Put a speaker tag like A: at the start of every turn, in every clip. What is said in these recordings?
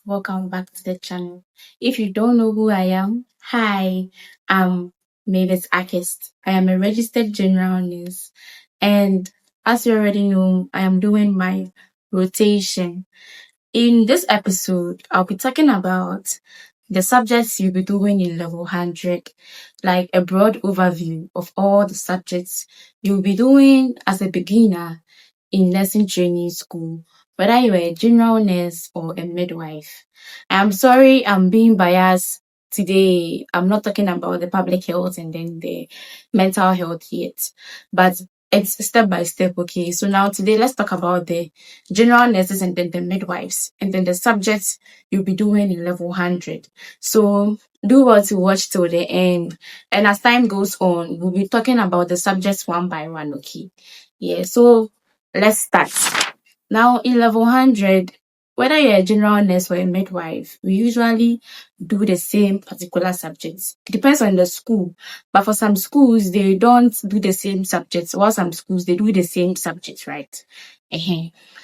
A: welcome back to the channel. If you don't know who I am, hi, I'm Mavis Akist. I am a registered general nurse, and as you already know, I am doing my rotation. In this episode, I'll be talking about the subjects you'll be doing in level 100, like a broad overview of all the subjects you'll be doing as a beginner in nursing training school, whether you're a general nurse or a midwife. I'm sorry I'm being biased today. I'm not talking about the public health and then the mental health yet, but it's step by step, okay? So now today, let's talk about the general nurses and then the midwives, and then the subjects you'll be doing in level 100. So do well to watch till the end. And as time goes on, we'll be talking about the subjects one by one, okay? Yeah, so let's start. Now, in level 100, whether you're a general nurse or a midwife, we usually do the same particular subjects. It depends on the school, but for some schools, they don't do the same subjects, while some schools, they do the same subjects, right?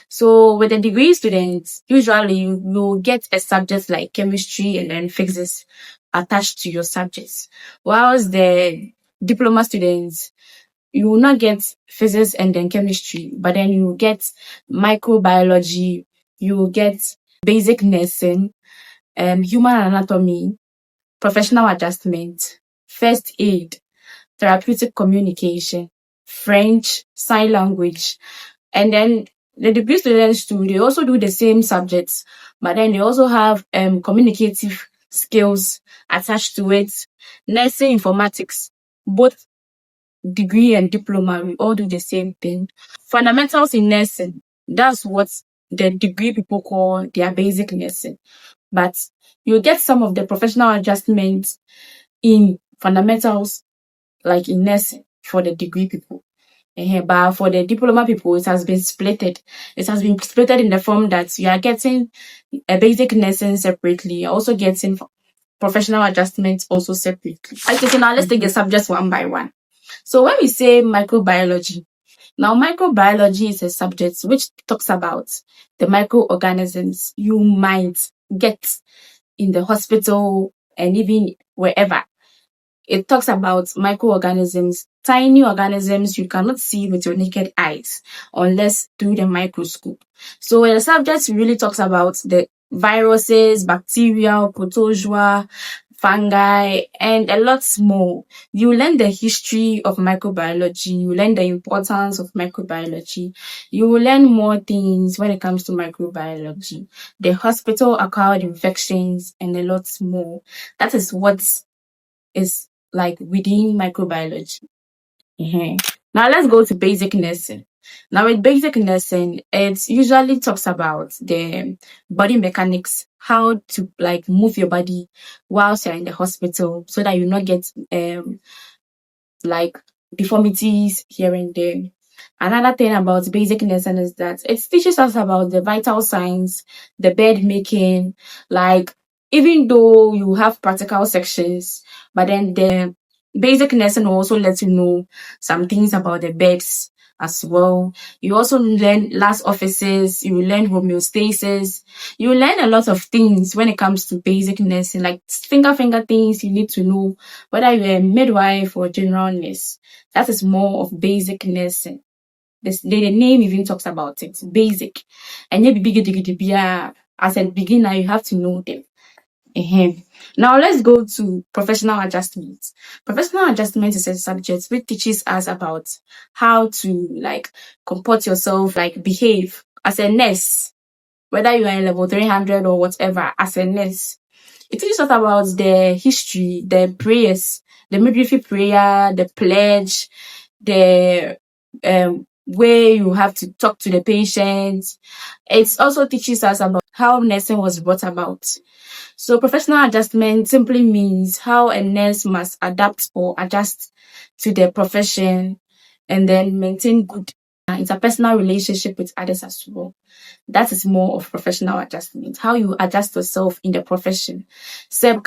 A: So with the degree students, usually you will get a subject like chemistry and then physics attached to your subjects, whilst the diploma students, you will not get physics and then chemistry, but then you will get microbiology, you will get basic nursing, human anatomy, professional adjustment, first aid, therapeutic communication, French, sign language, and then the degree students too, they also do the same subjects, but then they also have communicative skills attached to it, nursing, informatics, both degree and diploma, we all do the same thing. Fundamentals in nursing, that's what the degree people call their basic nursing. But you get some of the professional adjustments in fundamentals, like in nursing, for the degree people. But for the diploma people, it has been splitted. It has been splitted in the form that you are getting a basic nursing separately, you're also getting professional adjustments also separately. Okay, so now let's take the subjects one by one. So when we say microbiology, now microbiology is a subject which talks about the microorganisms you might get in the hospital and even wherever. It talks about microorganisms, tiny organisms you cannot see with your naked eyes unless through the microscope. So the subject really talks about the viruses, bacteria, protozoa, fungi, and a lot more. You learn the history of microbiology, you learn the importance of microbiology, you will learn more things when it comes to microbiology, the hospital-acquired infections, and a lot more. That is what is like within microbiology. Now let's go to basic nursing. Now with basic nursing, it usually talks about the body mechanics, how to like move your body whilst you're in the hospital so that you not get like deformities here and there. Another thing about basic nursing is that it teaches us about the vital signs, the bed making, like even though you have practical sections, but then the basic nursing will also let you know some things about the beds as well. You also learn last offices, you learn homeostasis, you learn a lot of things when it comes to basic nursing, like finger things you need to know, whether you're a midwife or general nurse. That is more of basic nursing. The name even talks about it, basic. And as a beginner, you have to know them. Now let's go to professional adjustment. Professional adjustment is a subject which teaches us about how to like comport yourself, like behave as a nurse, whether you are in level 300 or whatever, as a nurse. It teaches us about the history, the prayers, the midwifery prayer, the pledge, the way you have to talk to the patient. It also teaches us about how nursing was brought about. So professional adjustment simply means how a nurse must adapt or adjust to their profession and then maintain good interpersonal relationship with others as well. That is more of professional adjustment, how you adjust yourself in the profession. So,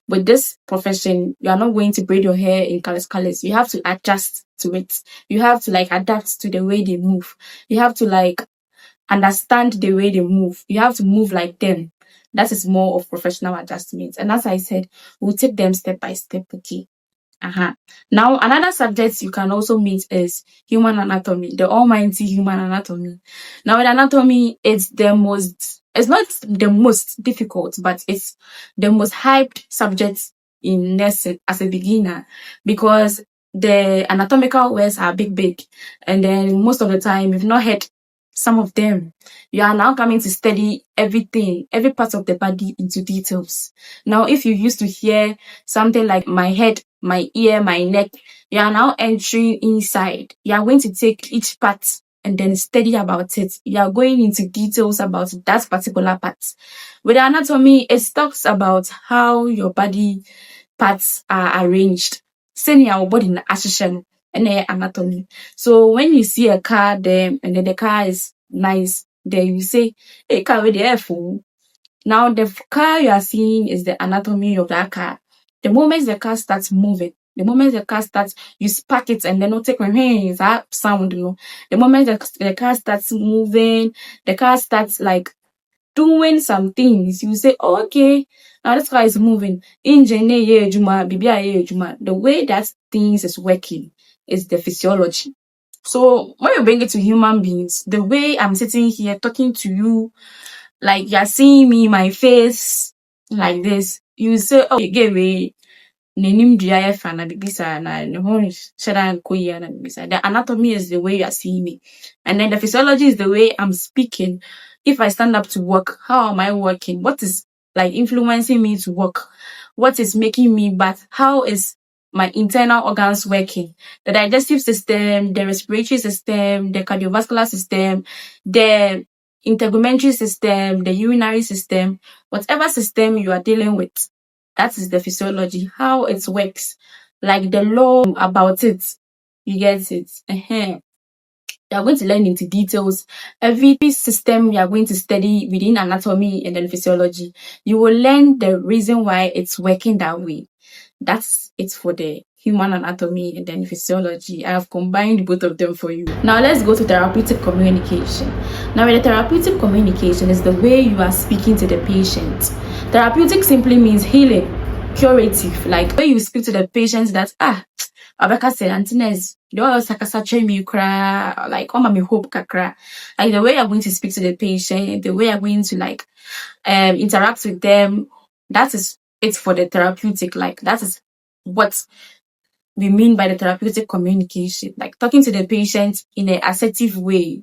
A: with this profession, you are not going to braid your hair in colors. You have to adjust to it. You have to like adapt to the way they move. You have to like understand the way they move. You have to move like them. That is more of professional adjustments. And as I said, we'll take them step by step, okay? Now, another subject you can also meet is human anatomy, the almighty human anatomy. Now, with anatomy, it's not the most difficult, but it's the most hyped subject in nursing as a beginner, because the anatomical words are big, and then most of the time, you've not heard some of them. You are now coming to study everything, every part of the body into details. Now, if you used to hear something like my head, my ear, my neck, you are now entering inside. You are going to take each part and then study about it. You are going into details about that particular part. With anatomy, it talks about how your body parts are arranged. Send your body in association and anatomy. So when you see a car there and then the car is nice, then you say, hey, car with the airful. Now the car you are seeing is the anatomy of that car. The moment the car starts moving, the moment the car starts, you spark it and then no take my hands, that sound, you know. The moment the car starts moving, the car starts like doing some things, you say, oh, okay, now this car is moving. Engine, the way that things is working is the physiology. So when you bring it to human beings, the way I'm sitting here talking to you, like you're seeing me, my face, like this, you say, oh, you gave me n'anim dua yɛ fa na bibi saa na ne ho hyɛ da nkɔ yie na bibi saa. The anatomy is the way you are seeing me. And then the physiology is the way I'm speaking. If I stand up to work, how am I working? What is like influencing me to work? What is making me but how is my internal organs working? The digestive system, the respiratory system, the cardiovascular system, the integumentary system, the urinary system, whatever system you are dealing with. That is the physiology, how it works, like the law about it. You get it? You are going to learn into details. Every system you are going to study within anatomy and then physiology, you will learn the reason why it's working that way. That's it for the human anatomy and then physiology. I have combined both of them for you. Now let's go to therapeutic communication. Now, with the therapeutic communication is the way you are speaking to the patient. Therapeutic simply means healing, curative, like the way you speak to the patient that Abeka say Antines, you always me cry, like me hope kakra. Like the way you're going to speak to the patient, the way you're going to like interact with them, that is it for the therapeutic. Like that is what we mean by the therapeutic communication, like talking to the patient in an assertive way,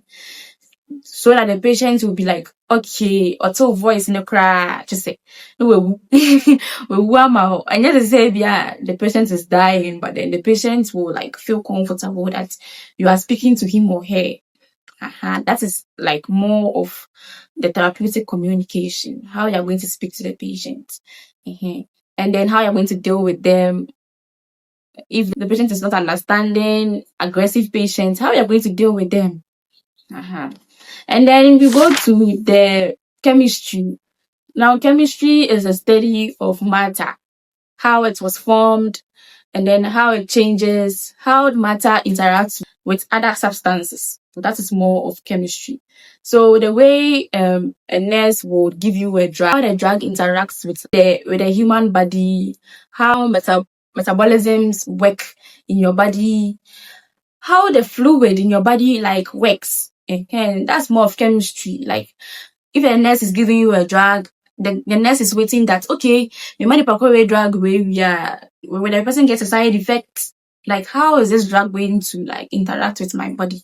A: so that the patient will be like, okay, auto voice in the cry, just say, no, and yet say, yeah, the patient is dying, but then the patient will like feel comfortable that you are speaking to him or her. That is like more of the therapeutic communication, how you're going to speak to the patient. And then how you're going to deal with them. If the patient is not understanding, aggressive patients, how you're going to deal with them. And then we go to the chemistry. Now, chemistry is a study of matter, how it was formed, and then how it changes, how matter interacts with other substances. So that is more of chemistry. So the way a nurse would give you a drug, how the drug interacts with the human body, how metabolisms work in your body, how the fluid in your body like works. And that's more of chemistry. Like if a nurse is giving you a drug, the nurse is waiting that, okay, you might a drug when the person gets a side effect, like how is this drug going to like interact with my body?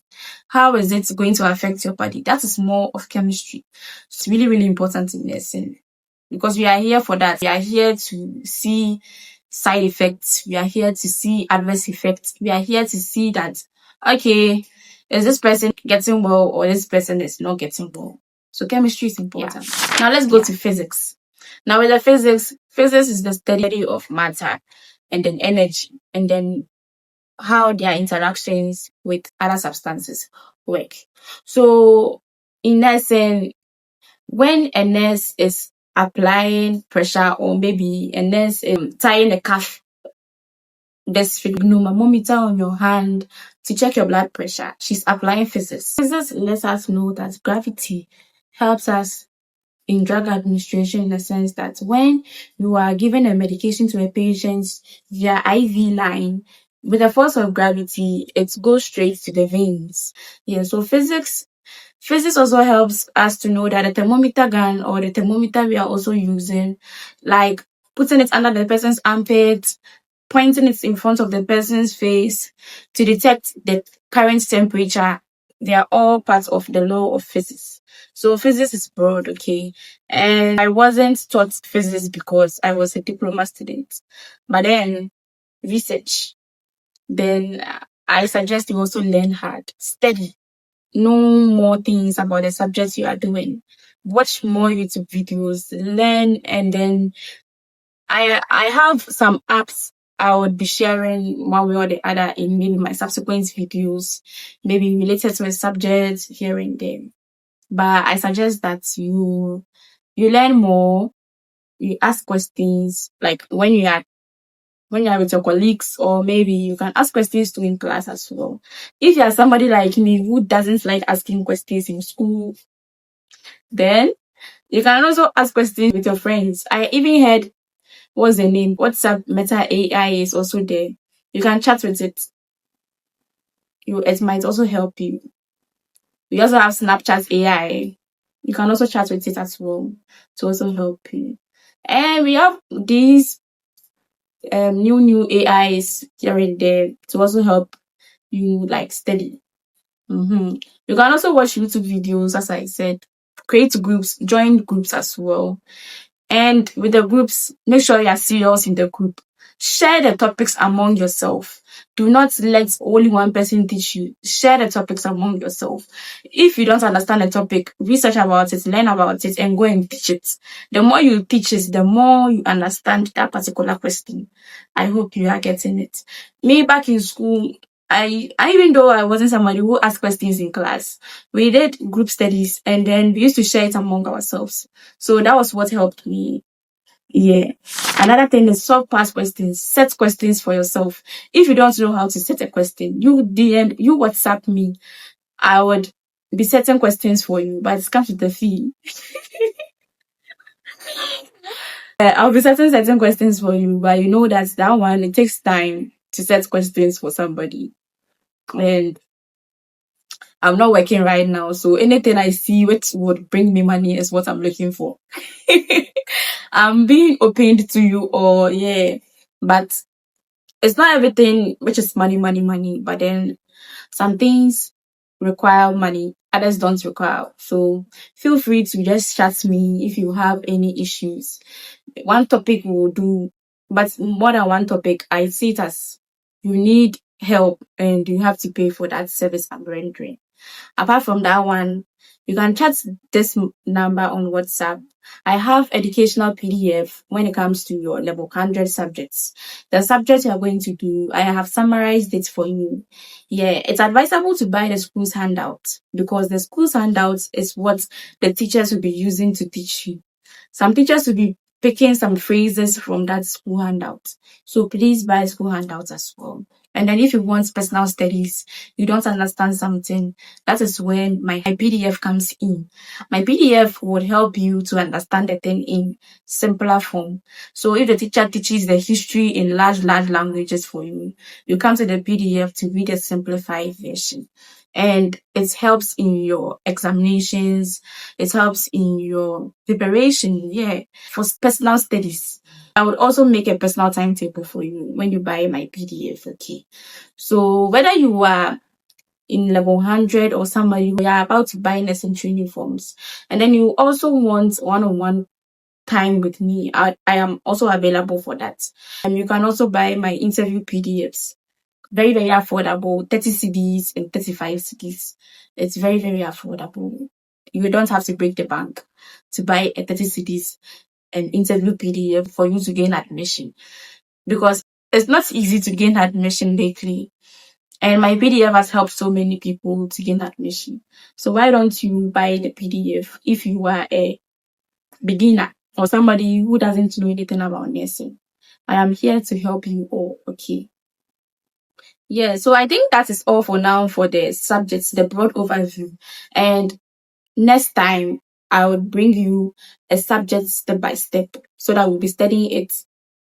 A: How is it going to affect your body? That is more of chemistry. It's really, really important in nursing because we are here for that. We are here to see side effects. We are here to see adverse effects. We are here to see that, okay, is this person getting well or this person is not getting well? So chemistry is important. Yeah. Now let's go to physics. Now with the physics is the study of matter and then energy and then how their interactions with other substances work. So in essence, when a nurse is applying pressure or maybe a nurse is tying a cuff There's sphygmomanometer on your hand to check your blood pressure. She's applying physics. Physics lets us know that gravity helps us in drug administration, in the sense that when you are giving a medication to a patient via IV line, with the force of gravity, it goes straight to the veins. Yeah, so physics also helps us to know that the thermometer gun or the thermometer we are also using, like putting it under the person's armpit, pointing it in front of the person's face to detect the current temperature, they are all parts of the law of physics. So physics is broad, okay? And I wasn't taught physics because I was a diploma student. But then research, then I suggest you also learn hard, study, know more things about the subject you are doing, watch more YouTube videos, learn, and then I have some apps I would be sharing one way or the other in maybe my subsequent videos, maybe related to a subject here and there. But I suggest that you learn more, you ask questions, like when you are with your colleagues, or maybe you can ask questions too in class as well. If you are somebody like me who doesn't like asking questions in school, then you can also ask questions with your friends. I even heard, what's the name? WhatsApp Meta AI is also there. You can chat with it. It might also help you. We also have Snapchat AI. You can also chat with it as well to also help you. And we have these new AIs here and there to also help you like study. You can also watch YouTube videos, as I said, create groups, join groups as well. And with the groups, make sure you are serious in the group. Share the topics among yourself. Do not let only one person teach you. Share the topics among yourself. If you don't understand a topic, research about it, learn about it, and go and teach it. The more you teach it, the more you understand that particular question. I hope you are getting it. Me back in school, I even though I wasn't somebody who asked questions in class, we did group studies and then we used to share it among ourselves. So that was what helped me. Yeah. Another thing is solve past questions. Set questions for yourself. If you don't know how to set a question, you DM, you WhatsApp me. I would be setting questions for you, but it comes with a fee. I'll be setting certain questions for you, but you know that one, it takes time to set questions for somebody. And I'm not working right now, so anything I see which would bring me money is what I'm looking for. I'm being opened to you all, yeah. But it's not everything which is money, money, money. But then some things require money, others don't require. So feel free to just chat me if you have any issues. One topic will do, but more than one topic, I see it as you need help and you have to pay for that service I'm rendering. Apart from that one, you can chat this number on WhatsApp. I have educational PDF when it comes to your level 100 subjects. The subject you are going to do, I have summarized it for you. Yeah, it's advisable to buy the school's handout because the school's handout is what the teachers will be using to teach you. Some teachers will be picking some phrases from that school handout. So please buy school handouts as well. And then if you want personal studies, you don't understand something, that is when my PDF comes in. My PDF would help you to understand the thing in simpler form. So if the teacher teaches the history in large languages for you, you come to the PDF to read a simplified version. And it helps in your examinations. It helps in your preparation, yeah, for personal studies. I would also make a personal timetable for you when you buy my PDF, okay? So whether you are in level 100 or somebody who are about to buy nursing uniforms, and then you also want one-on-one time with me, I am also available for that. And you can also buy my interview PDFs. Very, very affordable, 30 CDs and 35 CDs. It's very, very affordable. You don't have to break the bank to buy a 30 CDs and interview PDF for you to gain admission, because it's not easy to gain admission lately. And my PDF has helped so many people to gain admission. So why don't you buy the PDF if you are a beginner or somebody who doesn't know anything about nursing? I am here to help you all, okay? Yeah, so I think that is all for now for the subjects, the broad overview. And next time, I would bring you a subject step by step so that we'll be studying it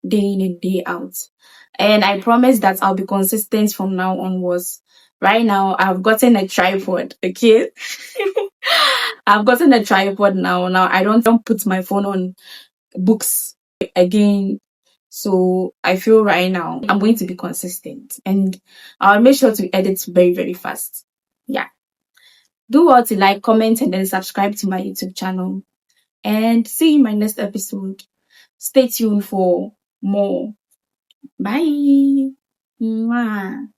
A: day in and day out. And I promise that I'll be consistent from now onwards. Right now, I've gotten a tripod, okay? I've gotten a tripod now. Now I don't put my phone on books again. So I feel right now I'm going to be consistent and I'll make sure to edit very, very fast. Yeah. Do well to like, comment, and then subscribe to my YouTube channel. And see you in my next episode. Stay tuned for more. Bye. Mwah.